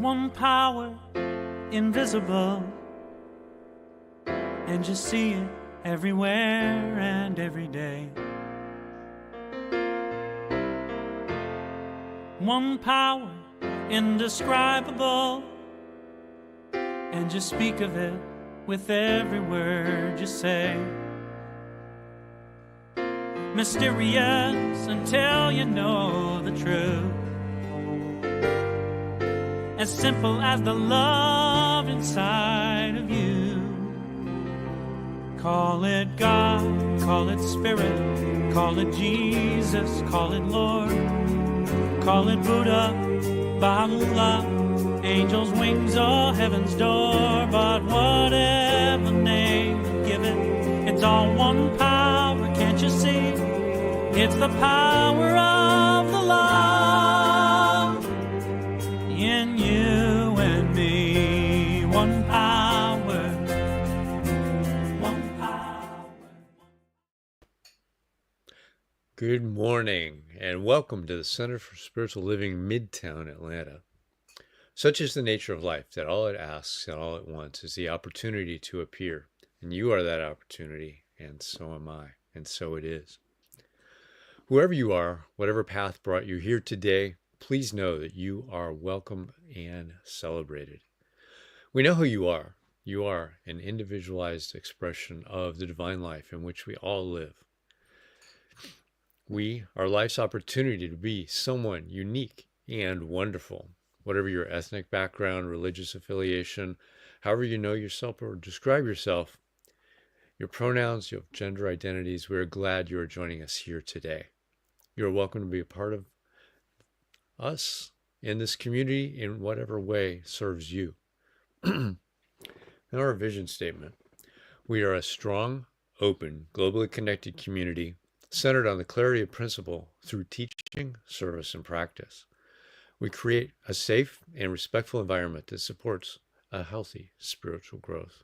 one power, invisible, and just see it everywhere and every day. One power, indescribable, and just speak of it with every word you say. Mysterious until you know the truth. As simple as the love inside of you. Call it God, call it Spirit, call it Jesus, call it Lord, call it Buddha, Baha'u'llah, angels' wings or heaven's door. But whatever name you give it, it's all one power, can't you see? It's the power of the love in you and me. One power, one power. Good morning and welcome to the Center for Spiritual Living, Midtown, Atlanta. Such is the nature of life that all it asks and all it wants is the opportunity to appear. And you are that opportunity, and so am I, and so it is. Whoever you are, whatever path brought you here today, please know that you are welcome and celebrated. We know who you are. You are an individualized expression of the divine life in which we all live. We are life's opportunity to be someone unique and wonderful. Whatever your ethnic background, religious affiliation, however you know yourself or describe yourself, your pronouns, your gender identities, we're glad you are joining us here today. You're welcome to be a part of us in this community in whatever way serves you. In our vision statement, we are a strong, open, globally connected community centered on the clarity of principle through teaching, service, and practice. We create a safe and respectful environment that supports a healthy spiritual growth.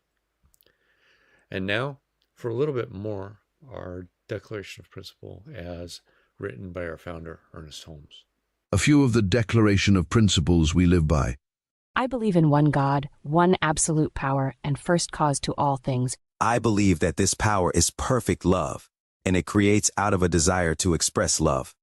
And now, for a little bit more, our Declaration of Principle as written by our founder, Ernest Holmes. A few of the Declaration of Principles we live by. I believe in one God, one absolute power, and first cause to all things. I believe that this power is perfect love, and it creates out of a desire to express love.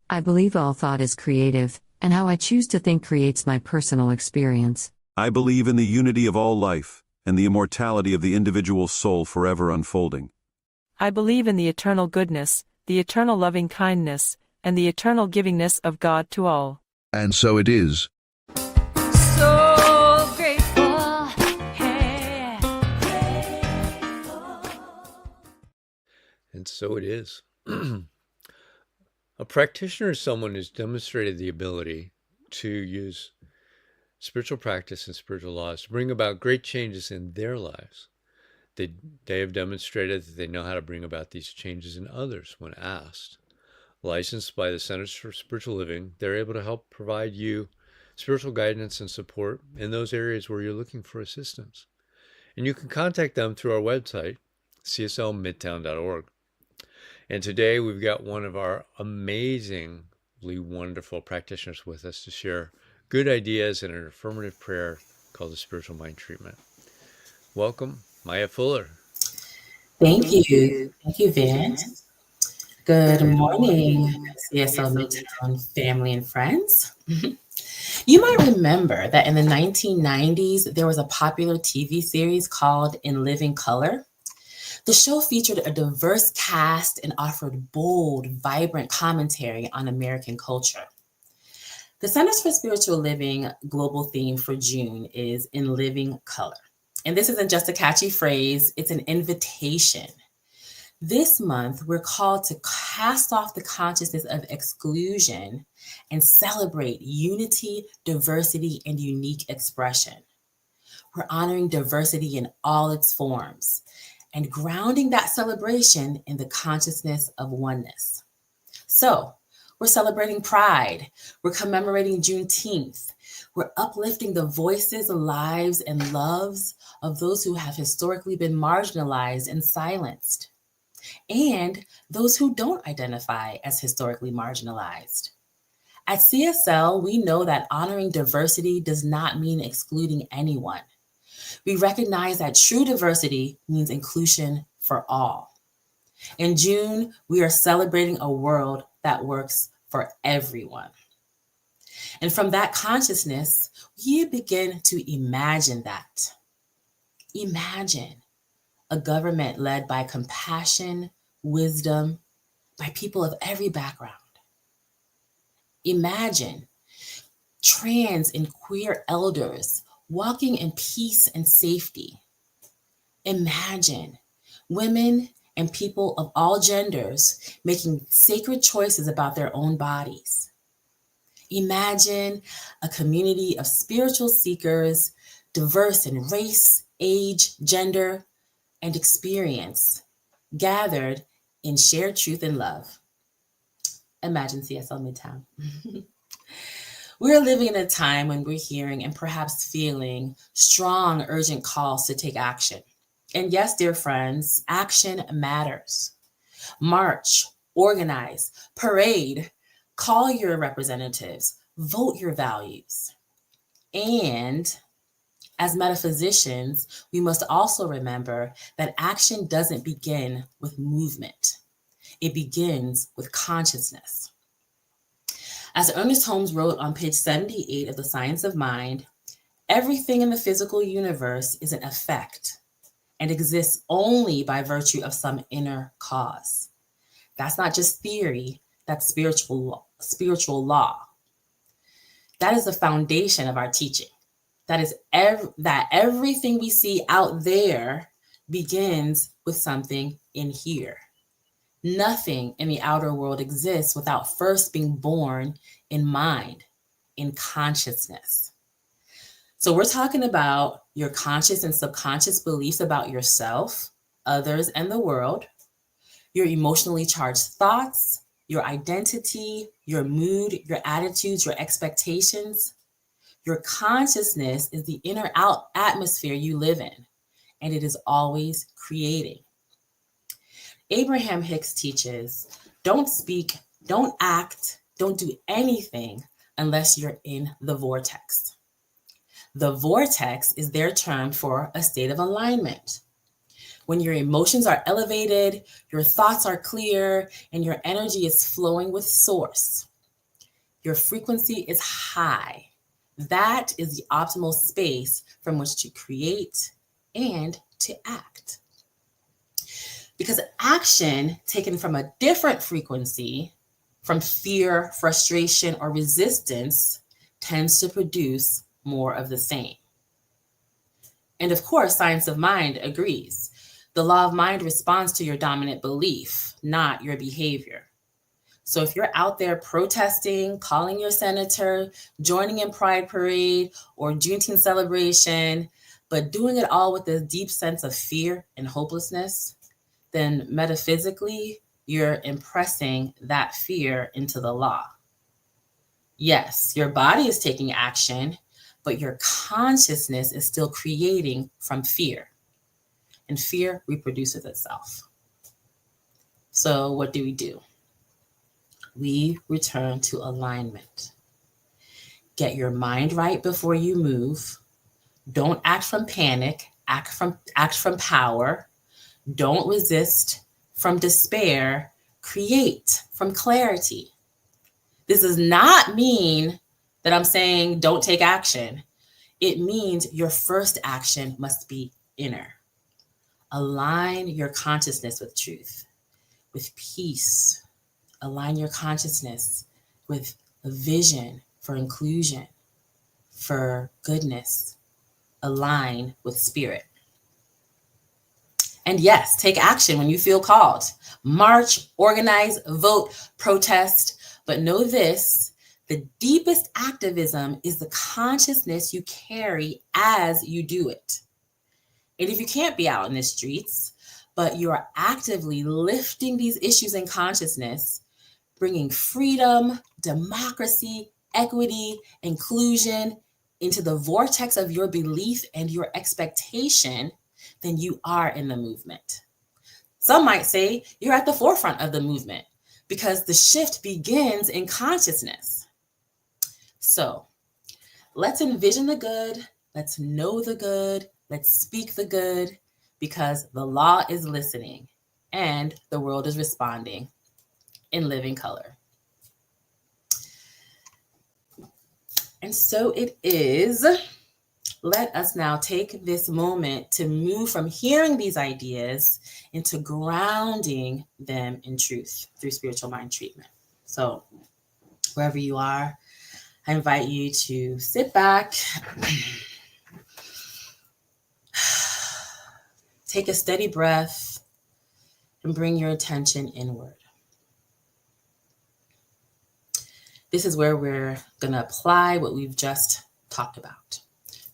I believe all thought is creative, and how I choose to think creates my personal experience. I believe in the unity of all life, and the immortality of the individual soul forever unfolding. I believe in the eternal goodness, the eternal loving kindness, and the eternal givingness of God to all. And so it is. So grateful, hey. And so it is. A practitioner is someone who's demonstrated the ability to use spiritual practice and spiritual laws to bring about great changes in their lives. They have demonstrated that they know how to bring about these changes in others when asked. Licensed by the Centers for Spiritual Living, they're able to help provide you spiritual guidance and support in those areas where you're looking for assistance. And you can contact them through our website, cslmidtown.org. And today we've got one of our amazingly wonderful practitioners with us to share good ideas and an affirmative prayer called the Spiritual Mind Treatment. Welcome, Maya Fuller. Thank you. Thank you, Vance. Good morning, CSL Midtown family and friends. You might remember that in the 1990s, there was a popular TV series called In Living Color. The show featured a diverse cast and offered bold, vibrant commentary on American culture. The Centers for Spiritual Living global theme for June is In Living Color. And this isn't just a catchy phrase, it's an invitation. This month, we're called to cast off the consciousness of exclusion and celebrate unity, diversity, and unique expression. We're honoring diversity in all its forms and grounding that celebration in the consciousness of oneness. So, we're celebrating Pride. We're commemorating Juneteenth. We're uplifting the voices, lives, and loves of those who have historically been marginalized and silenced, and those who don't identify as historically marginalized. At CSL, we know that honoring diversity does not mean excluding anyone. We recognize that true diversity means inclusion for all. In June, we are celebrating a world that works for everyone. And from that consciousness, we begin to imagine that. Imagine a government led by compassion, wisdom, by people of every background. Imagine trans and queer elders walking in peace and safety. Imagine women and people of all genders making sacred choices about their own bodies. Imagine a community of spiritual seekers, diverse in race, age, gender, and experience, gathered in shared truth and love. Imagine CSL Midtown. We're living in a time when we're hearing and perhaps feeling strong, urgent calls to take action. And yes, dear friends, action matters. March, organize, parade, call your representatives, vote your values. And as metaphysicians, we must also remember that action doesn't begin with movement. It begins with consciousness. As Ernest Holmes wrote on page 78 of The Science of Mind, everything in the physical universe is an effect and exists only by virtue of some inner cause. That's not just theory, that's spiritual law. That is the foundation of our teaching. That is that everything we see out there begins with something in here. Nothing in the outer world exists without first being born in mind, in consciousness. So we're talking about your conscious and subconscious beliefs about yourself, others, and the world, your emotionally charged thoughts, your identity, your mood, your attitudes, your expectations. Your consciousness is the inner atmosphere you live in, and it is always creating. Abraham Hicks teaches, don't speak, don't act, don't do anything unless you're in the vortex. The vortex is their term for a state of alignment. When your emotions are elevated, your thoughts are clear, and your energy is flowing with source. Your frequency is high. That is the optimal space from which to create and to act. Because action taken from a different frequency, from fear, frustration, or resistance, tends to produce more of the same. And of course, Science of Mind agrees. The law of mind responds to your dominant belief, not your behavior. So if you're out there protesting, calling your senator, joining in Pride Parade or Juneteenth celebration, but doing it all with a deep sense of fear and hopelessness, then metaphysically, you're impressing that fear into the law. Yes, your body is taking action, but your consciousness is still creating from fear. And fear reproduces itself. So what do? We return to alignment. Get your mind right before you move. Don't act from panic, act from power. Don't resist from despair, create from clarity. This does not mean that I'm saying don't take action. It means your first action must be inner. Align your consciousness with truth, with peace. Align your consciousness with a vision for inclusion, for goodness. Align with spirit. And yes, take action when you feel called. March, organize, vote, protest. But know this, the deepest activism is the consciousness you carry as you do it. And if you can't be out in the streets, but you are actively lifting these issues in consciousness, bringing freedom, democracy, equity, inclusion into the vortex of your belief and your expectation, then you are in the movement. Some might say you're at the forefront of the movement because the shift begins in consciousness. So let's envision the good. Let's know the good. Let's speak the good, because the law is listening and the world is responding in living color. And so it is. Let us now take this moment to move from hearing these ideas into grounding them in truth through spiritual mind treatment. So wherever you are, I invite you to sit back, take a steady breath, and bring your attention inward. This is where we're going to apply what we've just talked about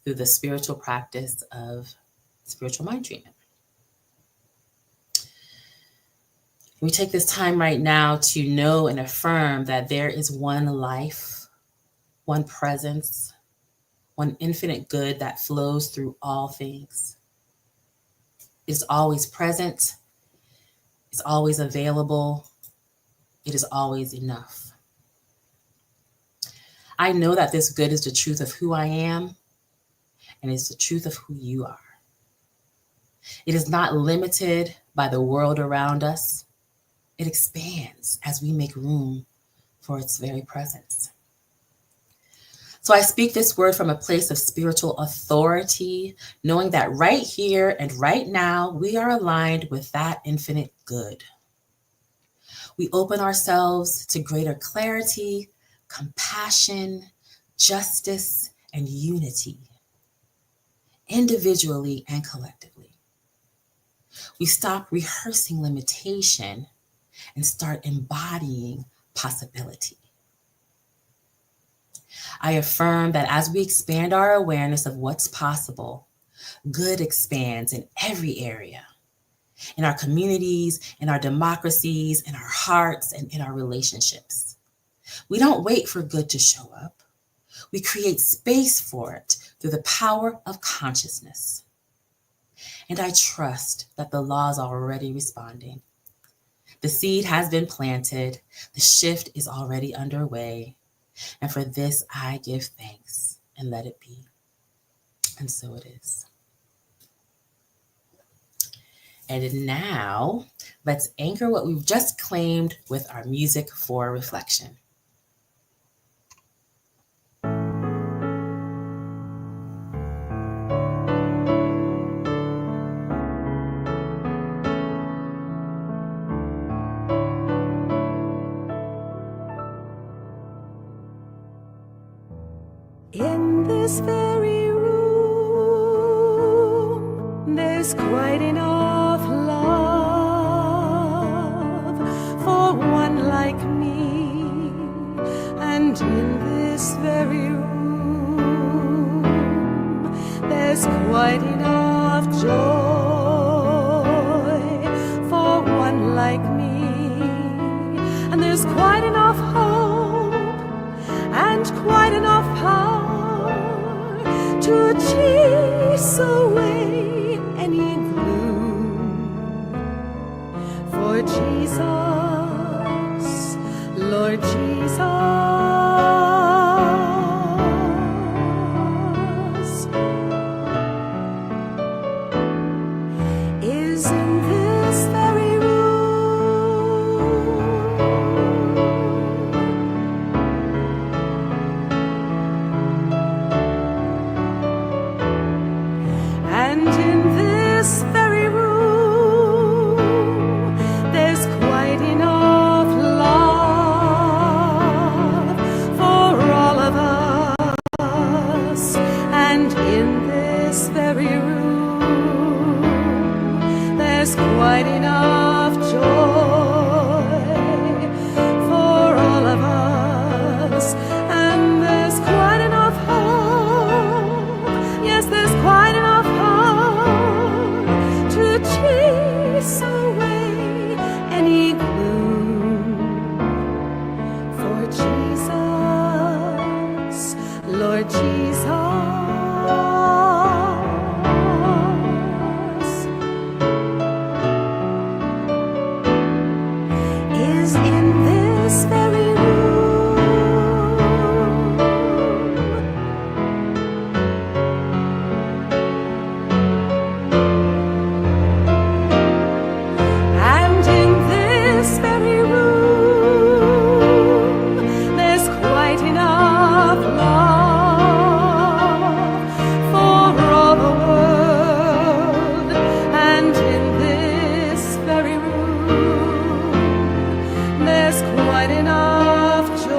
through the spiritual practice of spiritual mind treatment. We take this time right now to know and affirm that there is one life, one presence, one infinite good that flows through all things. It is always present. It's always available. It is always enough. I know that this good is the truth of who I am, and it's the truth of who you are. It is not limited by the world around us. It expands as we make room for its very presence. So I speak this word from a place of spiritual authority, knowing that right here and right now, we are aligned with that infinite good. We open ourselves to greater clarity, compassion, justice, and unity, individually and collectively. We stop rehearsing limitation and start embodying possibility. I affirm that as we expand our awareness of what's possible, good expands in every area, in our communities, in our democracies, in our hearts, and in our relationships. We don't wait for good to show up. We create space for it through the power of consciousness. And I trust that the law is already responding. The seed has been planted. The shift is already underway. And for this, I give thanks and let it be. And so it is. And now, let's anchor what we've just claimed with our music for reflection. In this very room, there's quite enough love for one like me. And in this very room, there's quite enough joy for one like me. And there's quite enough hope and quite enough power to chase away any gloom. For Jesus, Lord Jesus, is in this very room. And in this very room, there's quite enough love quite enough joy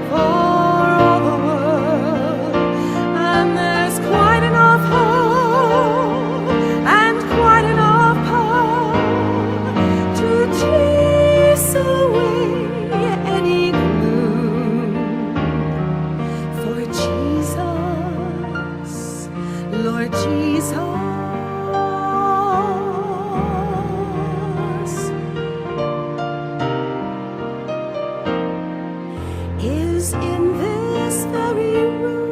for all the world, and there's quite enough hope and quite enough power to chase away any gloom. For Jesus, Lord Jesus, is in this very room.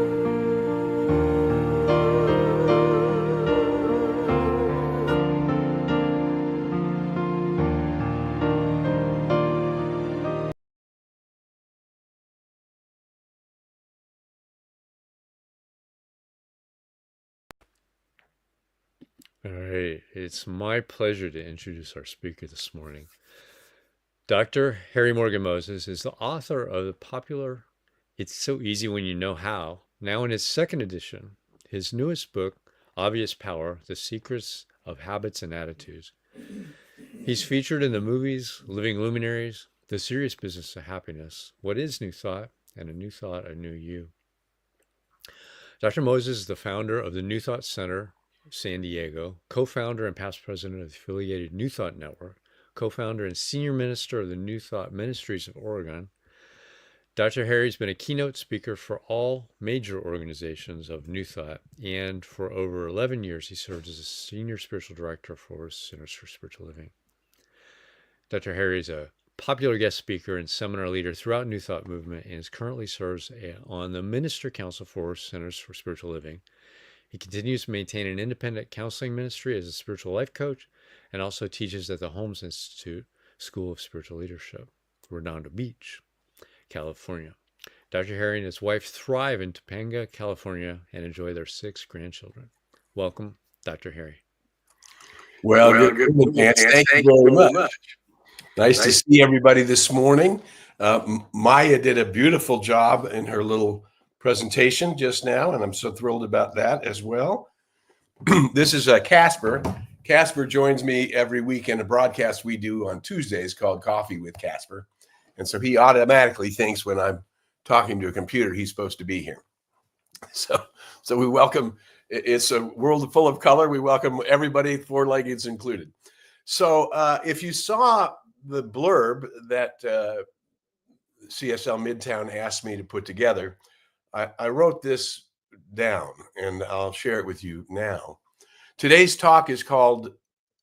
All right, it's my pleasure to introduce our speaker this morning. Dr. Harry Morgan Moses is the author of the popular It's So Easy When You Know How, now in its second edition. His newest book, Obvious Power, The Secrets of Habits and Attitudes. He's featured in the movies Living Luminaries, The Serious Business of Happiness, What is New Thought, and A New Thought, A New You. Dr. Moses is the founder of the New Thought Center, San Diego, co-founder and past president of the affiliated New Thought Network, co-founder and senior minister of the New Thought Ministries of Oregon. Dr. Harry's been a keynote speaker for all major organizations of New Thought, and for over 11 years he served as a senior spiritual director for Centers for Spiritual Living. Dr. Harry is a popular guest speaker and seminar leader throughout New Thought movement and is currently serves on the Minister Council for Centers for Spiritual Living. He continues to maintain an independent counseling ministry as a spiritual life coach and also teaches at the Holmes Institute School of Spiritual Leadership, Redondo Beach, California. Dr. Harry and his wife thrive in Topanga, California, and enjoy their 6 grandchildren. Welcome, Dr. Harry. Well, good morning, Vance. Thank you very much. Nice to see everybody this morning. Maya did a beautiful job in her little presentation just now, and I'm so thrilled about that as well. This is Casper. Casper joins me every week in a broadcast we do on Tuesdays called Coffee with Casper. And so he automatically thinks when I'm talking to a computer, he's supposed to be here. So we welcome, it's a world full of color. We welcome everybody, 4-leggeds included. So if you saw the blurb that CSL Midtown asked me to put together, I wrote this down and I'll share it with you now. Today's talk is called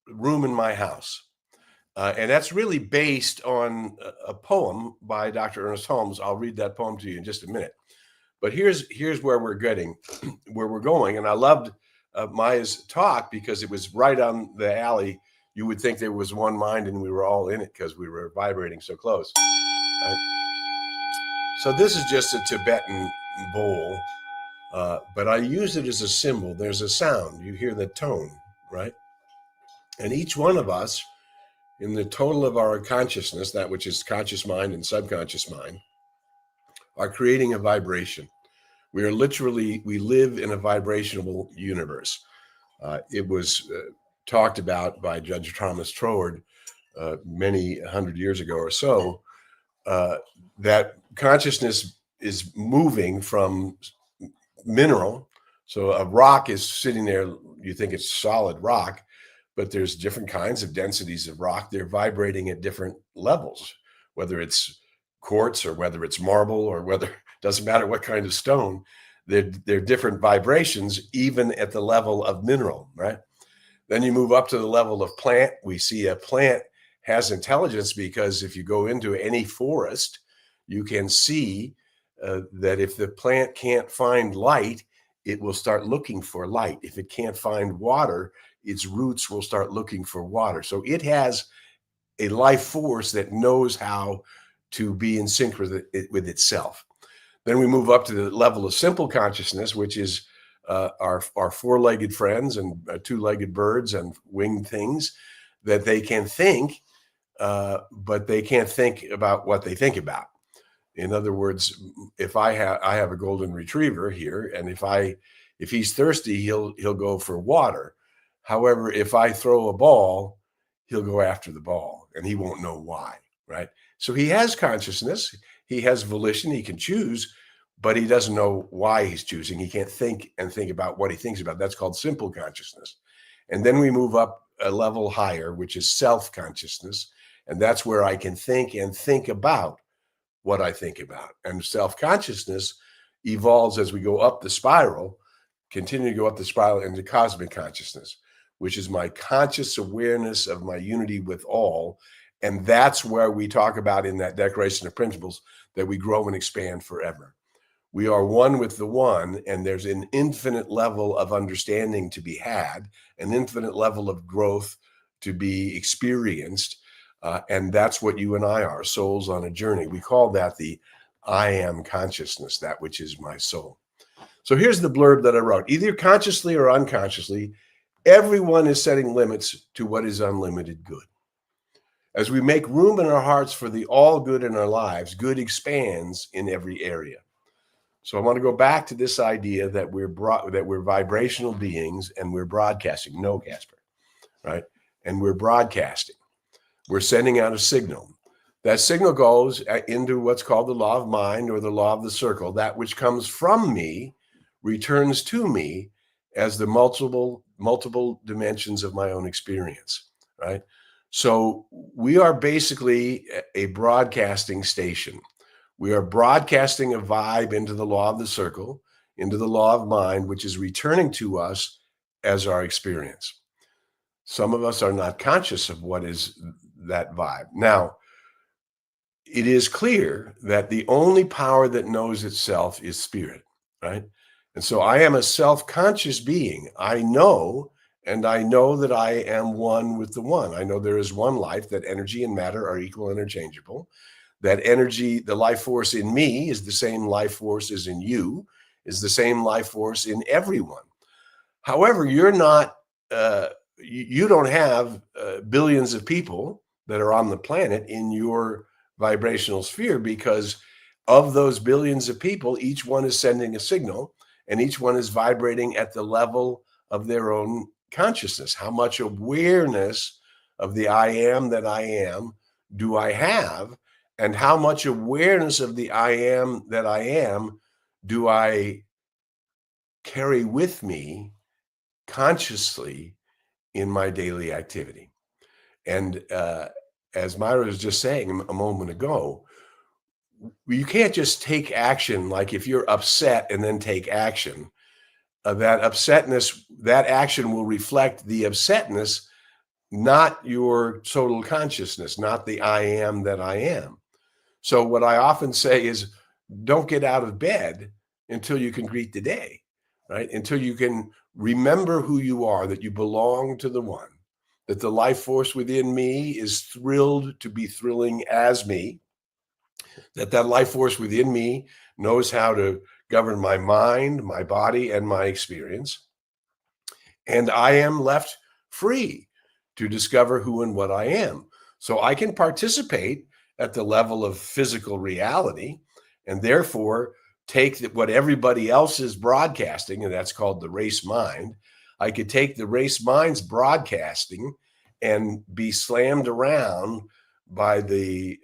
Room in My House. And that's really based on a poem by Dr. Ernest Holmes. I'll read that poem to you in just a minute. But here's where we're going. And I loved Maya's talk because it was right on the alley. You would think there was one mind and we were all in it because we were vibrating so close. So this is just a Tibetan bowl, but I use it as a symbol. There's a sound. You hear the tone, right? And each one of us, in the total of our consciousness, that which is conscious mind and subconscious mind, are creating a vibration. We live in a vibrational universe. It was talked about by Judge Thomas Troward many 100 years ago or so, that consciousness is moving from mineral. So a rock is sitting there, you think it's solid rock, but there's different kinds of densities of rock. They're vibrating at different levels, whether it's quartz or whether it's marble or whether, doesn't matter what kind of stone, they're different vibrations, even at the level of mineral, right? Then you move up to the level of plant. We see a plant has intelligence because if you go into any forest, you can see that if the plant can't find light, it will start looking for light. If it can't find water, its roots will start looking for water. So it has a life force that knows how to be in sync with itself. Then we move up to the level of simple consciousness, which is our 4-legged friends and 2-legged birds and winged things, that they can think, but they can't think about what they think about. In other words, if I have a golden retriever here, and if he's thirsty, he'll go for water. However, if I throw a ball, he'll go after the ball, and he won't know why. right? So he has consciousness, he has volition, he can choose, but he doesn't know why he's choosing. He can't think about what he thinks about. That's called simple consciousness. And then we move up a level higher, which is self-consciousness. And that's where I can think about what I think about. And self-consciousness evolves as we go up the spiral, continue to go up the spiral into cosmic consciousness, which is my conscious awareness of my unity with all. And that's where we talk about in that Declaration of Principles that we grow and expand forever. We are one with the one, and there's an infinite level of understanding to be had, an infinite level of growth to be experienced. And that's what you and I are, souls on a journey. We call that the I am consciousness, that which is my soul. So here's the blurb that I wrote. Either consciously or unconsciously, everyone is setting limits to what is unlimited good. As we make room in our hearts for the all good in our lives, good expands in every area. So I want to go back to this idea that we're vibrational beings and we're broadcasting. No, Casper, right? And we're broadcasting. We're sending out a signal. That signal goes into what's called the law of mind or the law of the circle. That which comes from me returns to me as the multiple dimensions of my own experience, right? So we are basically a broadcasting station. We are broadcasting a vibe into the law of the circle, into the law of mind, which is returning to us as our experience. Some of us are not conscious of what is that vibe. Now, it is clear that the only power that knows itself is spirit, right? And so I am a self-conscious being. I know that I am one with the one. I know there is one life, that energy and matter are equal and interchangeable. That energy, the life force in me is the same life force as in you, is the same life force in everyone. However, you're not, you don't have billions of people that are on the planet in your vibrational sphere, because of those billions of people, each one is sending a signal and each one is vibrating at the level of their own consciousness. How much awareness of the I am that I am do I have? And how much awareness of the I am that I am do I carry with me consciously in my daily activity? And as Myra was just saying a moment ago, you can't just take action. Like if you're upset and then take action, that upsetness, that action will reflect the upsetness, not your total consciousness, not the I am that I am. So what I often say is, don't get out of bed until you can greet the day, right? Until you can remember who you are, that you belong to the one, that the life force within me is thrilled to be thrilling as me, that life force within me knows how to govern my mind, my body, and my experience. And I am left free to discover who and what I am. So I can participate at the level of physical reality, and therefore take what everybody else is broadcasting, and that's called the race mind. I could take the race mind's broadcasting and be slammed around by the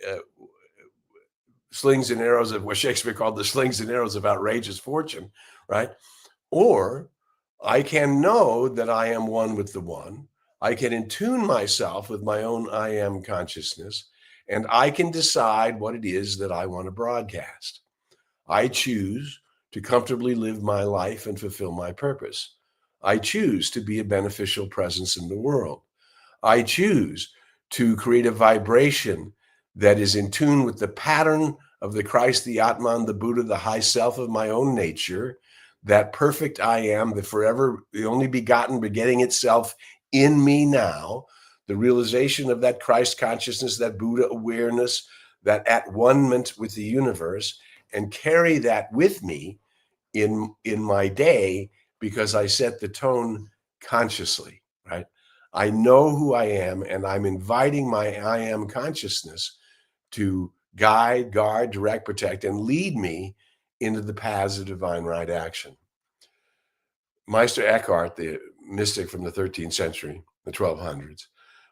slings and arrows of what Shakespeare called the slings and arrows of outrageous fortune, right? Or I can know that I am one with the one. I can attune myself with my own I am consciousness, and I can decide what it is that I want to broadcast. I choose to comfortably live my life and fulfill my purpose. I choose to be a beneficial presence in the world. I choose to create a vibration that is in tune with the pattern of the Christ, the Atman, the Buddha, the high self of my own nature, that perfect I am, the forever, the only begotten, begetting itself in me now, the realization of that Christ consciousness, that Buddha awareness, that at one-ment with the universe, and carry that with me in my day, because I set the tone consciously, right? I know who I am, and I'm inviting my I am consciousness to guide, guard, direct, protect, and lead me into the paths of divine right action. Meister Eckhart, the mystic from the 13th century, the 1200s,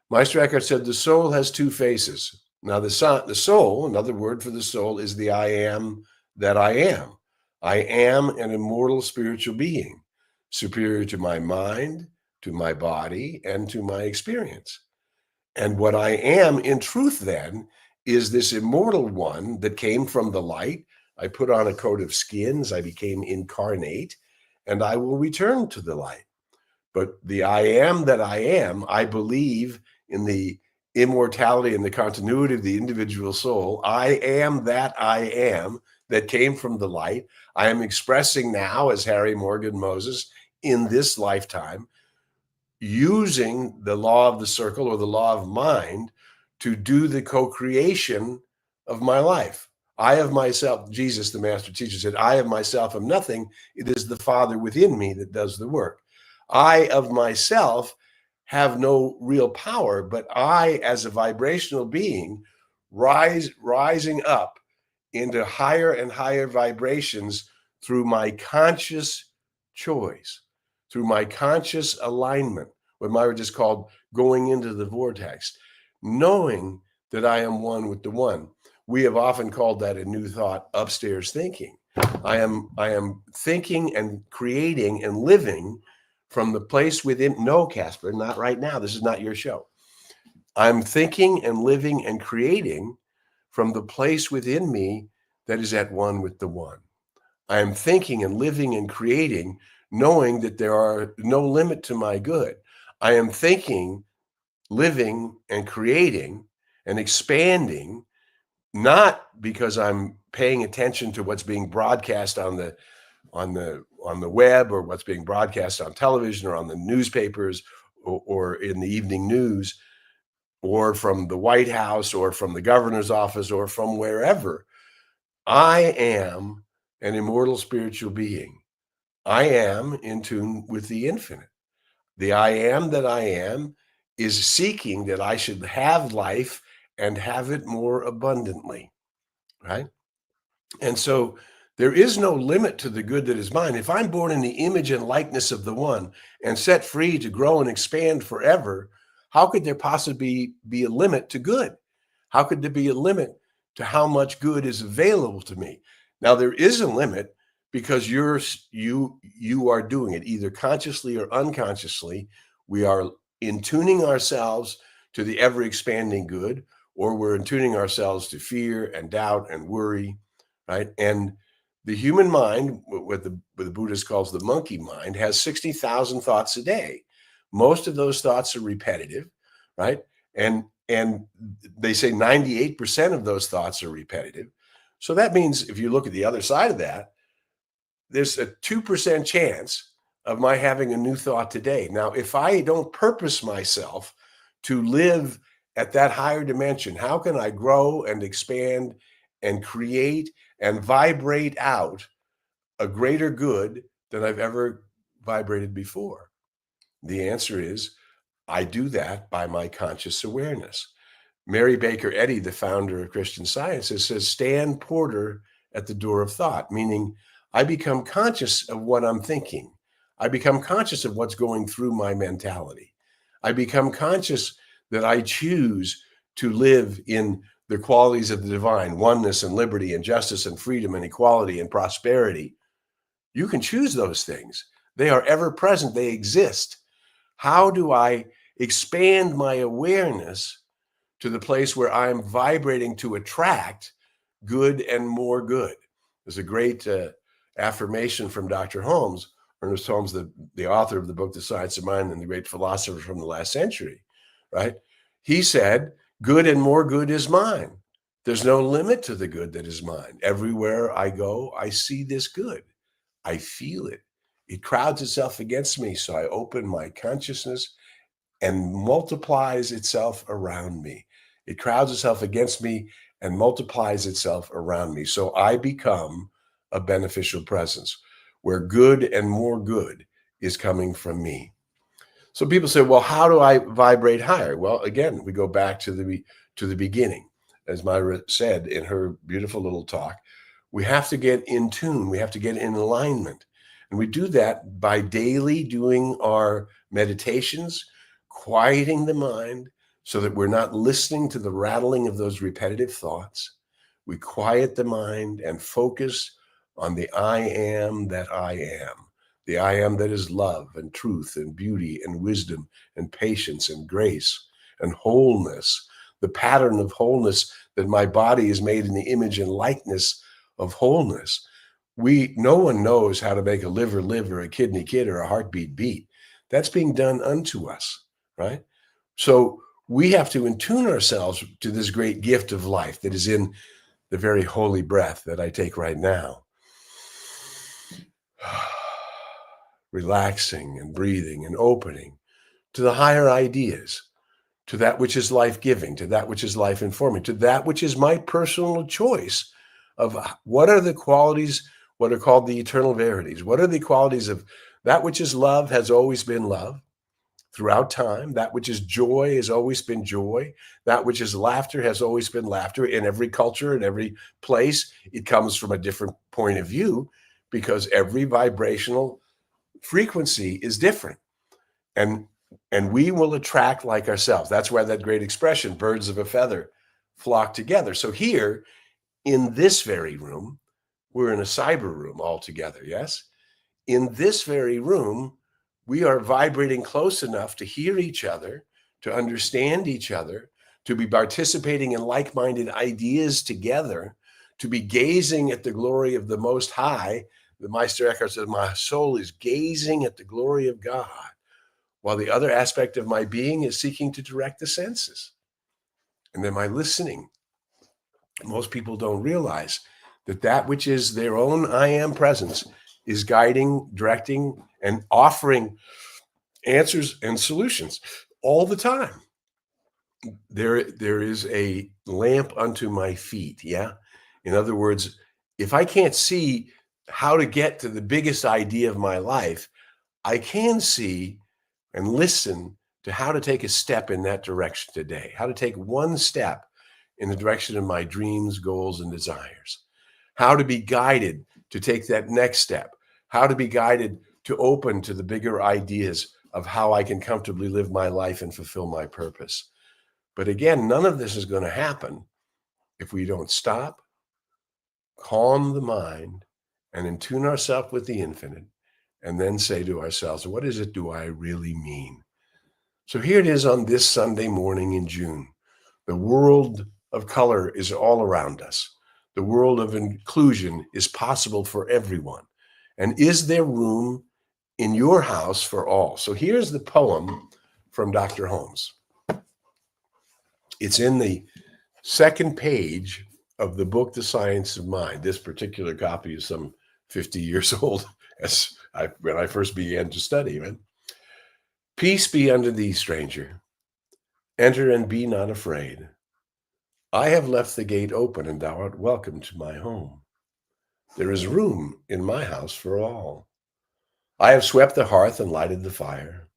Meister Eckhart said, the soul has two faces, Now, the soul, another word for the soul, is the I am that I am. I am an immortal spiritual being, superior to my mind, to my body, and to my experience. And what I am in truth then is this immortal one that came from the light. I put on a coat of skins, I became incarnate, and I will return to the light. But the I am that I am, I believe in the immortality and the continuity of the individual soul. I am that I am that came from the light. I am expressing now as Harry Morgan Moses in this lifetime, using the law of the circle or the law of mind to do the co-creation of my life. I of myself, Jesus, the master teacher, said, I of myself am nothing. It is the Father within me that does the work. I of myself have no real power, but I, as a vibrational being, rising up into higher and higher vibrations through my conscious choice, through my conscious alignment, what Myra just called going into the vortex, knowing that I am one with the one. We have often called that a new thought, upstairs thinking. I am thinking and creating and living from the place within. No, Casper, not right now. This is not your show. I'm thinking and living and creating from the place within me that is at one with the one. I am thinking and living and creating, knowing that there are no limit to my good. I am thinking, living, and creating and expanding, not because I'm paying attention to what's being broadcast on the web or what's being broadcast on television or on the newspapers or in the evening news or from the White House or from the governor's office or from wherever. I am an immortal spiritual being. I am in tune with the infinite. The I am that I am is seeking that I should have life and have it more abundantly, right? And so there is no limit to the good that is mine. If I'm born in the image and likeness of the one and set free to grow and expand forever, how could there possibly be a limit to good? How could there be a limit to how much good is available to me? Now, there is a limit because you are doing it either consciously or unconsciously. We are in-tuning ourselves to the ever-expanding good, or we're in-tuning ourselves to fear and doubt and worry, right? And the human mind, what the Buddhist calls the monkey mind, has 60,000 thoughts a day. Most of those thoughts are repetitive, right? And they say 98% of those thoughts are repetitive. So that means if you look at the other side of that, there's a 2% chance of my having a new thought today. Now, if I don't purpose myself to live at that higher dimension, how can I grow and expand and create and vibrate out a greater good than I've ever vibrated before? The answer is I do that by my conscious awareness. Mary Baker Eddy, the founder of Christian Science, says, stand porter at the door of thought, meaning I become conscious of what I'm thinking. I become conscious of what's going through my mentality. I become conscious that I choose to live in the qualities of the divine, oneness and liberty and justice and freedom and equality and prosperity. You can choose those things. They are ever present. They exist. How do I expand my awareness to the place where I'm vibrating to attract good and more good? There's a great affirmation from Dr. Holmes, Ernest Holmes, the author of the book, The Science of Mind, and the great philosopher from the last century, right? He said, good and more good is mine. There's no limit to the good that is mine. Everywhere I go, I see this good. I feel it. It crowds itself against me. So I open my consciousness and multiplies itself around me. It crowds itself against me and multiplies itself around me. So I become a beneficial presence where good and more good is coming from me. So people say, well, how do I vibrate higher? Well, again, we go back to the beginning. As Myra said in her beautiful little talk, we have to get in tune. We have to get in alignment. And we do that by daily doing our meditations, quieting the mind so that we're not listening to the rattling of those repetitive thoughts. We quiet the mind and focus on the I am that I am. The I am that is love and truth and beauty and wisdom and patience and grace and wholeness. The pattern of wholeness that my body is made in the image and likeness of wholeness. No one knows how to make a liver live or a kidney kid or a heartbeat beat. That's being done unto us, right? So we have to attune ourselves to this great gift of life that is in the very holy breath that I take right now. Relaxing and breathing and opening to the higher ideas, to that which is life-giving, to that which is life-informing, to that which is my personal choice of what are the qualities, what are called the eternal verities. What are the qualities of that which is love has always been love throughout time. That which is joy has always been joy. That which is laughter has always been laughter. In every culture, in every place, it comes from a different point of view because every vibrational frequency is different. And we will attract like ourselves. That's why that great expression, birds of a feather flock together. So here in this very room, we're in a cyber room all together, yes? In this very room, we are vibrating close enough to hear each other, to understand each other, to be participating in like-minded ideas together, to be gazing at the glory of the Most High. The Meister Eckhart says, my soul is gazing at the glory of God, while the other aspect of my being is seeking to direct the senses. And then my listening. Most people don't realize that that which is their own I am presence is guiding, directing, and offering answers and solutions all the time. There is a lamp unto my feet, yeah? In other words, if I can't see how to get to the biggest idea of my life, I can see and listen to how to take a step in that direction today, how to take one step in the direction of my dreams, goals, and desires, how to be guided to take that next step, how to be guided to open to the bigger ideas of how I can comfortably live my life and fulfill my purpose. But again, none of this is going to happen if we don't stop, calm the mind, and attune ourselves with the infinite, and then say to ourselves, what is it do I really mean? So here it is on this Sunday morning in June. The world of color is all around us. The world of inclusion is possible for everyone. And is there room in your house for all? So here's the poem from Dr. Holmes. It's in the second page of the book, The Science of Mind. This particular copy is some 50 years old when I first began to study it. Peace be unto thee, stranger. Enter and be not afraid. I have left the gate open, and thou art welcome to my home. There is room in my house for all. I have swept the hearth and lighted the fire.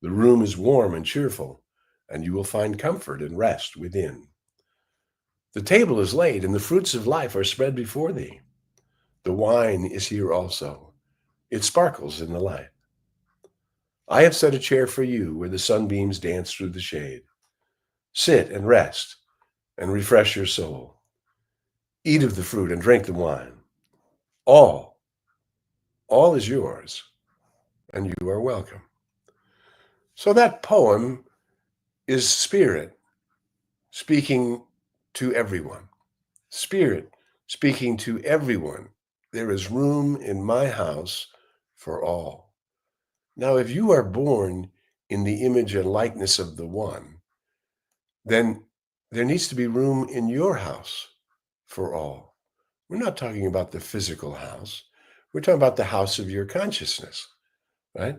The room is warm and cheerful, and you will find comfort and rest within. The table is laid, and the fruits of life are spread before thee. The wine is here also. It sparkles in the light. I have set a chair for you where the sunbeams dance through the shade. Sit and rest and refresh your soul. Eat of the fruit and drink the wine. All is yours, and you are welcome. So that poem is spirit speaking to everyone. Spirit speaking to everyone. There is room in my house for all. Now, if you are born in the image and likeness of the One, then there needs to be room in your house for all. We're not talking about the physical house. We're talking about the house of your consciousness, right?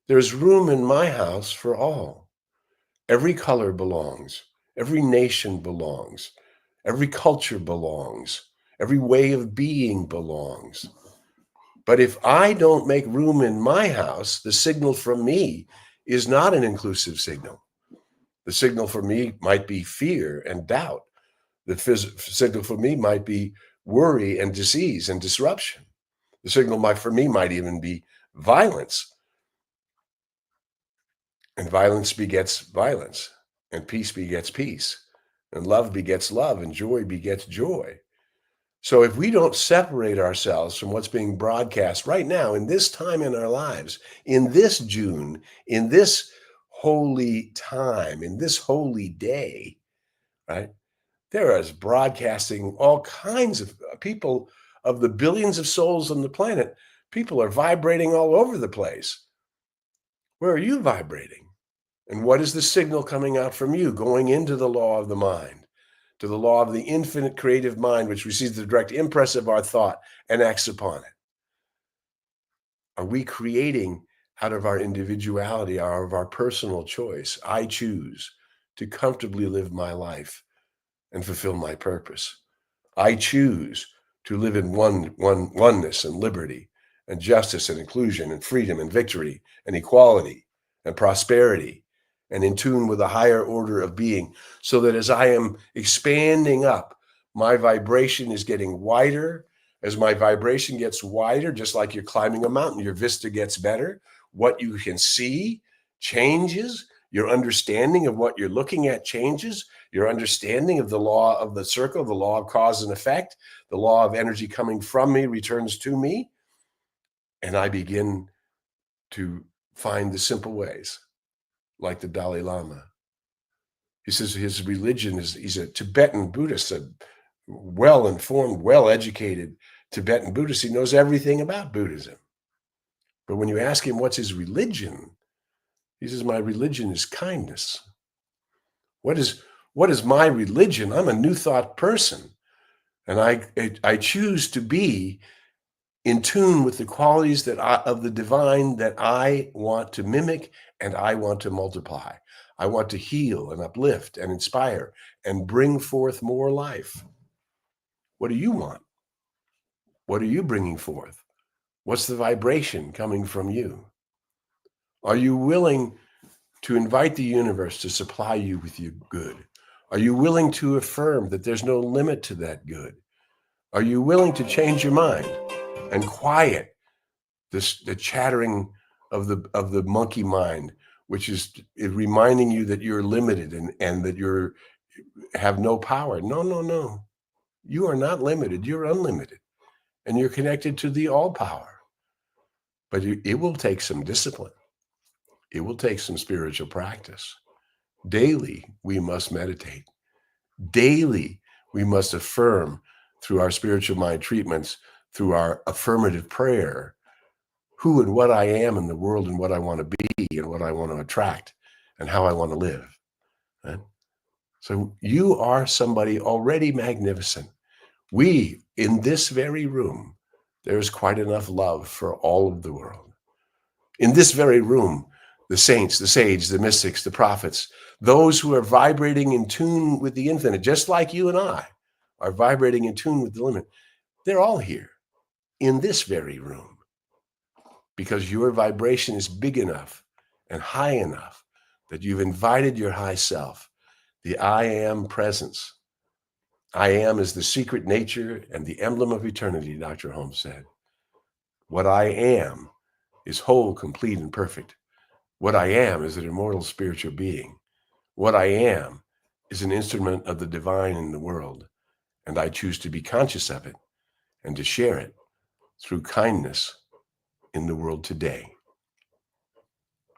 There's room in my house for all. Every color belongs. Every nation belongs. Every culture belongs. Every way of being belongs. But if I don't make room in my house, the signal from me is not an inclusive signal. The signal for me might be fear and doubt. The signal for me might be worry and disease and disruption. The signal for me might even be violence. And violence begets violence. and peace begets peace, and love begets love, and joy begets joy. So if we don't separate ourselves from what's being broadcast right now in this time in our lives, in this June, in this holy time, in this holy day, right? There is broadcasting all kinds of people, of the billions of souls on the planet. People are vibrating all over the place. Where are you vibrating? And what is the signal coming out from you, going into the law of the mind, to the law of the infinite creative mind, which receives the direct impress of our thought and acts upon it? Are we creating out of our individuality, out of our personal choice? I choose to comfortably live my life and fulfill my purpose. I choose to live in oneness and liberty and justice and inclusion and freedom and victory and equality and prosperity and in tune with a higher order of being, so that as I am expanding up, my vibration is getting wider. As my vibration gets wider, just like you're climbing a mountain, your vista gets better. What you can see changes. Your understanding of what you're looking at changes. Your understanding of the law of the circle, the law of cause and effect, the law of energy coming from me returns to me. And I begin to find the simple ways, like the Dalai Lama. He says his religion is, he's a Tibetan Buddhist, a well-informed, well-educated Tibetan Buddhist. He knows everything about Buddhism. But when you ask him what's his religion, he says, my religion is kindness. What is my religion? I'm a new thought person. And I choose to be in tune with the qualities of the divine that I want to mimic and I want to multiply. I want to heal and uplift and inspire and bring forth more life. What do you want? What are you bringing forth? What's the vibration coming from you? Are you willing to invite the universe to supply you with your good? Are you willing to affirm that there's no limit to that good? Are you willing to change your mind and quiet the chattering of the monkey mind, which is reminding you that you're limited and that you have no power? No. You are not limited. You're unlimited. And you're connected to the all power. But it will take some discipline. It will take some spiritual practice. Daily, we must meditate. Daily, we must affirm through our spiritual mind treatments, through our affirmative prayer, who and what I am in the world and what I want to be and what I want to attract and how I want to live. Right? So you are somebody already magnificent. We, in this very room, there's quite enough love for all of the world. In this very room, the saints, the sages, the mystics, the prophets, those who are vibrating in tune with the infinite, just like you and I are vibrating in tune with the limit, they're all here in this very room because your vibration is big enough and high enough that you've invited your high self, the I am presence. I am is the secret nature and the emblem of eternity, Dr. Holmes said. What I am is whole, complete, and perfect. What I am is an immortal spiritual being. What I am is an instrument of the divine in the world, and I choose to be conscious of it and to share it through kindness in the world today.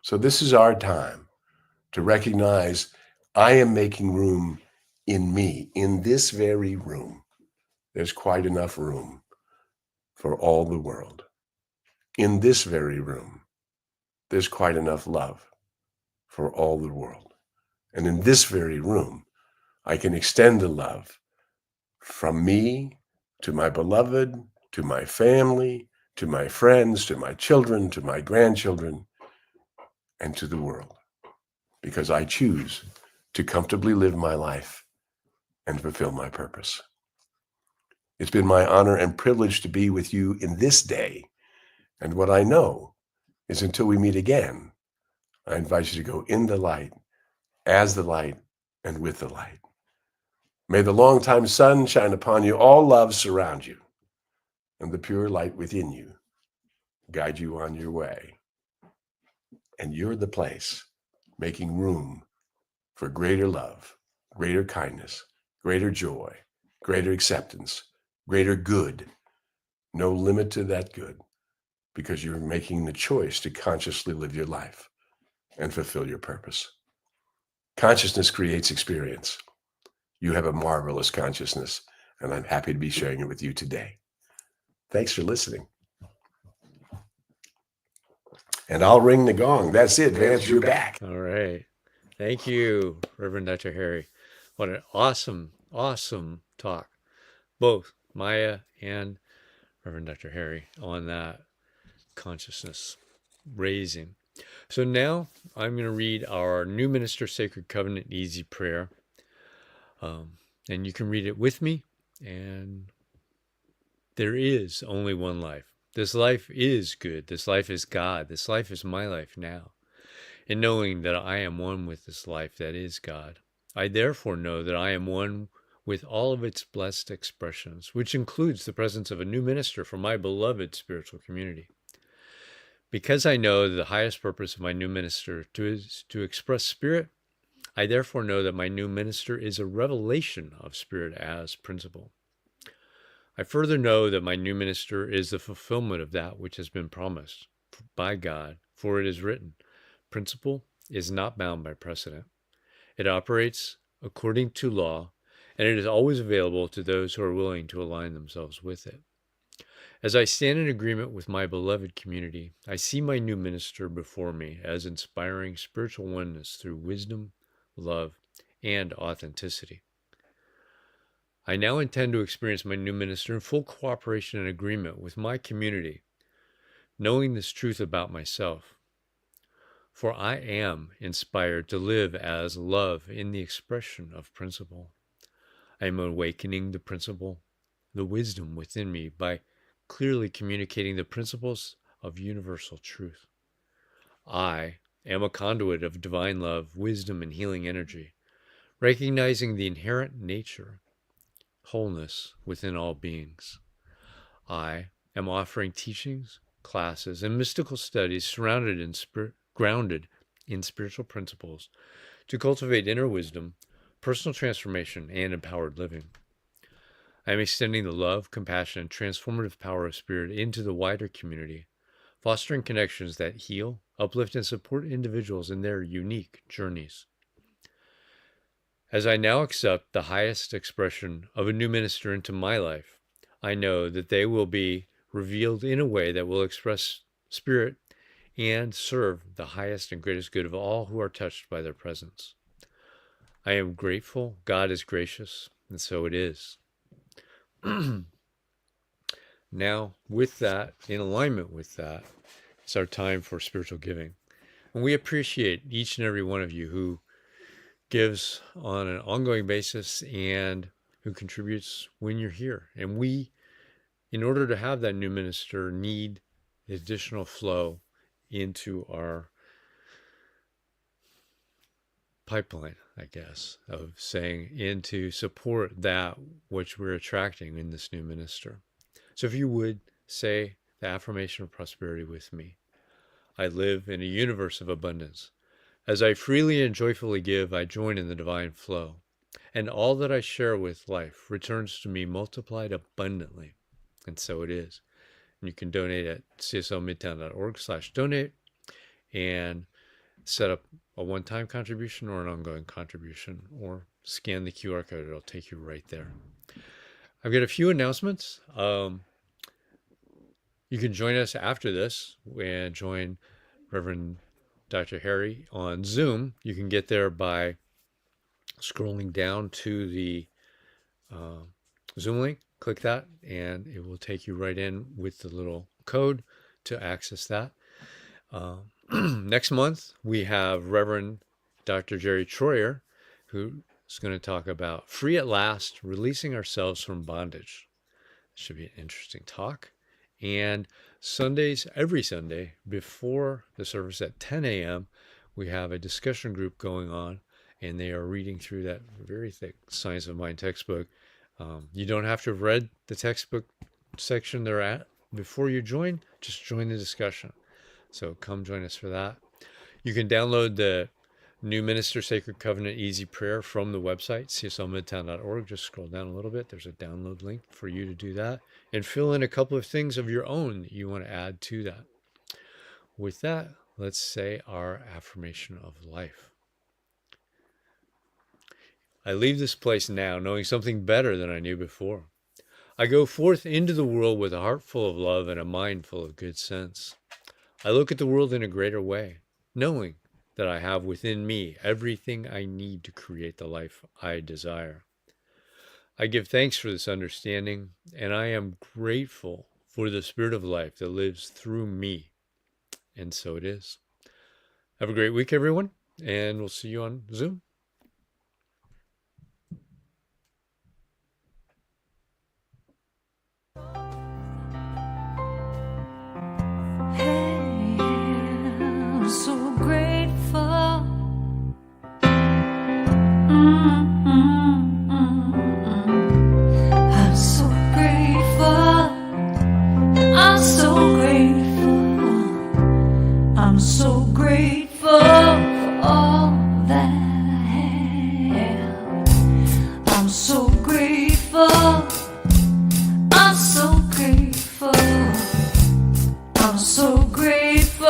So this is our time to recognize I am making room in me, in this very room. There's quite enough room for all the world. In this very room, there's quite enough love for all the world. And in this very room, I can extend the love from me to my beloved, to my family, to my friends, to my children, to my grandchildren, and to the world, because I choose to comfortably live my life and fulfill my purpose. It's been my honor and privilege to be with you in this day. And what I know is until we meet again, I invite you to go in the light, as the light, and with the light. May the longtime sun shine upon you, all love surround you, and the pure light within you guide you on your way. And you're the place making room for greater love, greater kindness, greater joy, greater acceptance, greater good. No limit to that good, because you're making the choice to consciously live your life and fulfill your purpose. Consciousness creates experience. You have a marvelous consciousness, and I'm happy to be sharing it with you today. Thanks for listening. And I'll ring the gong. That's it, Vance, you're back. All right. Thank you, Reverend Dr. Harry. What an awesome, awesome talk. Both Maya and Reverend Dr. Harry on that consciousness raising. So now I'm going to read our New Minister Sacred Covenant Easy Prayer. And you can read it with me. And there is only one life. This life is good. This life is God. This life is my life now. And knowing that I am one with this life that is God, I therefore know that I am one with all of its blessed expressions, which includes the presence of a new minister for my beloved spiritual community. Because I know that the highest purpose of my new minister is to express spirit, I therefore know that my new minister is a revelation of spirit as principle. I further know that my new minister is the fulfillment of that which has been promised by God, for it is written, principle is not bound by precedent. It operates according to law, and it is always available to those who are willing to align themselves with it. As I stand in agreement with my beloved community, I see my new minister before me as inspiring spiritual oneness through wisdom, love, and authenticity. I now intend to experience my new minister in full cooperation and agreement with my community, knowing this truth about myself. For I am inspired to live as love in the expression of principle. I am awakening the principle, the wisdom within me by clearly communicating the principles of universal truth. I am a conduit of divine love, wisdom, and healing energy, recognizing the inherent nature, wholeness within all beings. I am offering teachings, classes, and mystical studies grounded in spiritual principles to cultivate inner wisdom, personal transformation, and empowered living. I am extending the love, compassion, and transformative power of spirit into the wider community, fostering connections that heal, uplift, and support individuals in their unique journeys. As I now accept the highest expression of a new minister into my life, I know that they will be revealed in a way that will express spirit and serve the highest and greatest good of all who are touched by their presence. I am grateful. God is gracious, and so it is. Now, with that, in alignment with that, it's our time for spiritual giving. And we appreciate each and every one of you who gives on an ongoing basis and who contributes when you're here. And we, in order to have that new minister, need additional flow into our pipeline, I guess, of saying, and to support that which we're attracting in this new minister. So if you would say the affirmation of prosperity with me. I live in a universe of abundance. As I freely and joyfully give, I join in the divine flow, and all that I share with life returns to me multiplied abundantly. And so it is. And you can donate at cslmidtown.org/donate and set up a one-time contribution or an ongoing contribution, or scan the QR code. It'll take you right there. I've got a few announcements. You can join us after this and join Reverend Dr. Harry on Zoom. You can get there by scrolling down to the Zoom link. Click that, and it will take you right in with the little code to access that. Next month, we have Reverend Dr. Jerry Troyer, who is going to talk about Free at Last, Releasing Ourselves from Bondage. Should be an interesting talk. And Sundays, every Sunday, before the service at 10 a.m., we have a discussion group going on, and they are reading through that very thick Science of Mind textbook. You don't have to have read the textbook section they're at before you join. Just join the discussion. So come join us for that. You can download the New Minister Sacred Covenant Easy Prayer from the website, cslmidtown.org. Just scroll down a little bit. There's a download link for you to do that and fill in a couple of things of your own that you want to add to that. With that, let's say our affirmation of life. I leave this place now knowing something better than I knew before. I go forth into the world with a heart full of love and a mind full of good sense. I look at the world in a greater way, knowing that I have within me everything I need to create the life I desire. I give thanks for this understanding, and I am grateful for the spirit of life that lives through me. And so it is. Have a great week, everyone, and we'll see you on Zoom. I'm so grateful. I'm so grateful. I'm so grateful. I'm so grateful for all that I have. I'm so grateful. I'm so grateful. I'm so grateful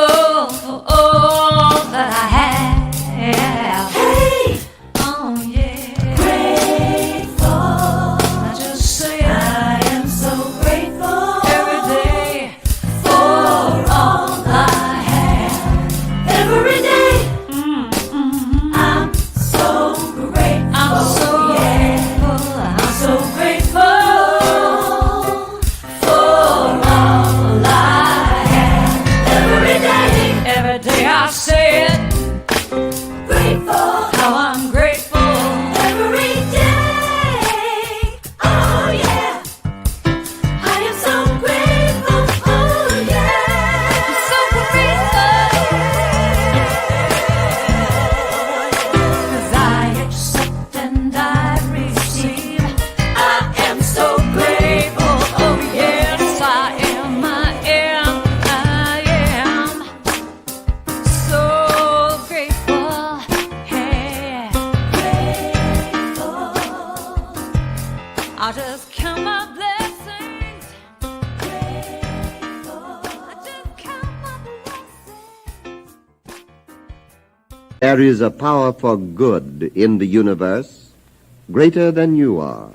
for all that I have. Hey! Oh yeah. Grateful. I just say I am so grateful every day for all I have. Every day. I'm so grateful. I'm so grateful. I'm so grateful for all I have. Every day I say it. Grateful. How I'm grateful. Every day. Oh yeah. I am so grateful. Oh yeah. I'm so grateful. 'Cause I accept and I receive. I am so grateful. Oh yes, I am. I am. I am so grateful. Hey, grateful. I just count my blessings. Grateful. I just count my blessings. There is a power for good in the universe greater than you are.